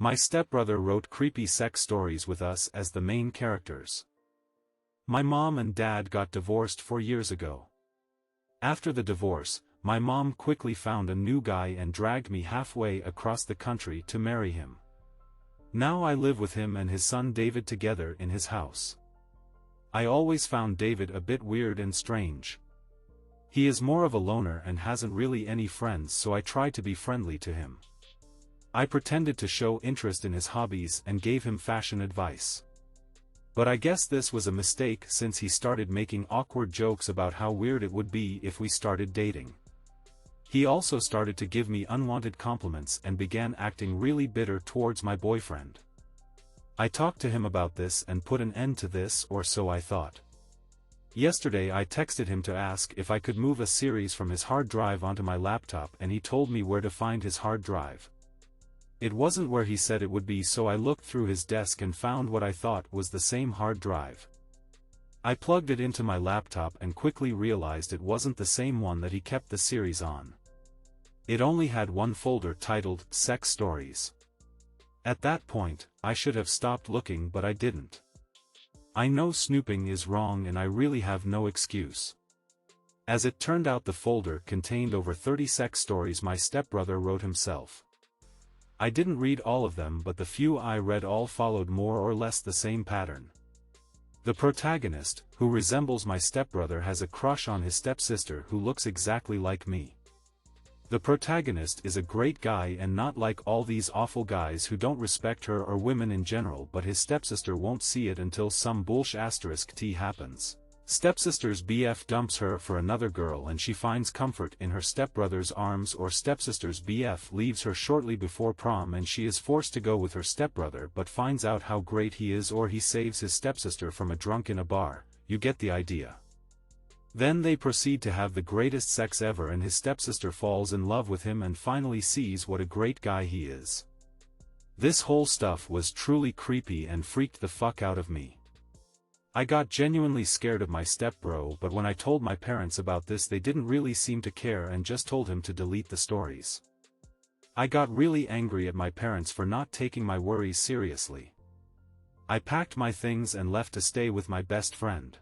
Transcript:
My stepbrother wrote creepy sex stories with us as the main characters. My mom and dad got divorced 4 years ago. After the divorce, my mom quickly found a new guy and dragged me halfway across the country to marry him. Now I live with him and his son David together in his house. I always found David a bit weird and strange. He is more of a loner and hasn't really any friends, so I try to be friendly to him. I pretended to show interest in his hobbies and gave him fashion advice. But I guess this was a mistake since he started making awkward jokes about how weird it would be if we started dating. He also started to give me unwanted compliments and began acting really bitter towards my boyfriend. I talked to him about this and put an end to this, or so I thought. Yesterday I texted him to ask if I could move a series from his hard drive onto my laptop, and he told me where to find his hard drive. It wasn't where he said it would be, so I looked through his desk and found what I thought was the same hard drive. I plugged it into my laptop and quickly realized it wasn't the same one that he kept the series on. It only had one folder titled Sex Stories. At that point, I should have stopped looking, but I didn't. I know snooping is wrong and I really have no excuse. As it turned out, the folder contained over 30 sex stories my stepbrother wrote himself. I didn't read all of them, but the few I read all followed more or less the same pattern. The protagonist, who resembles my stepbrother, has a crush on his stepsister who looks exactly like me. The protagonist is a great guy and not like all these awful guys who don't respect her or women in general, but his stepsister won't see it until some *T happens. Stepsister's BF dumps her for another girl and she finds comfort in her stepbrother's arms, or stepsister's BF leaves her shortly before prom and she is forced to go with her stepbrother but finds out how great he is, or he saves his stepsister from a drunk in a bar. You get the idea. Then they proceed to have the greatest sex ever and his stepsister falls in love with him and finally sees what a great guy he is. This whole stuff was truly creepy and freaked the fuck out of me. I got genuinely scared of my stepbro, but when I told my parents about this they didn't really seem to care and just told him to delete the stories. I got really angry at my parents for not taking my worries seriously. I packed my things and left to stay with my best friend.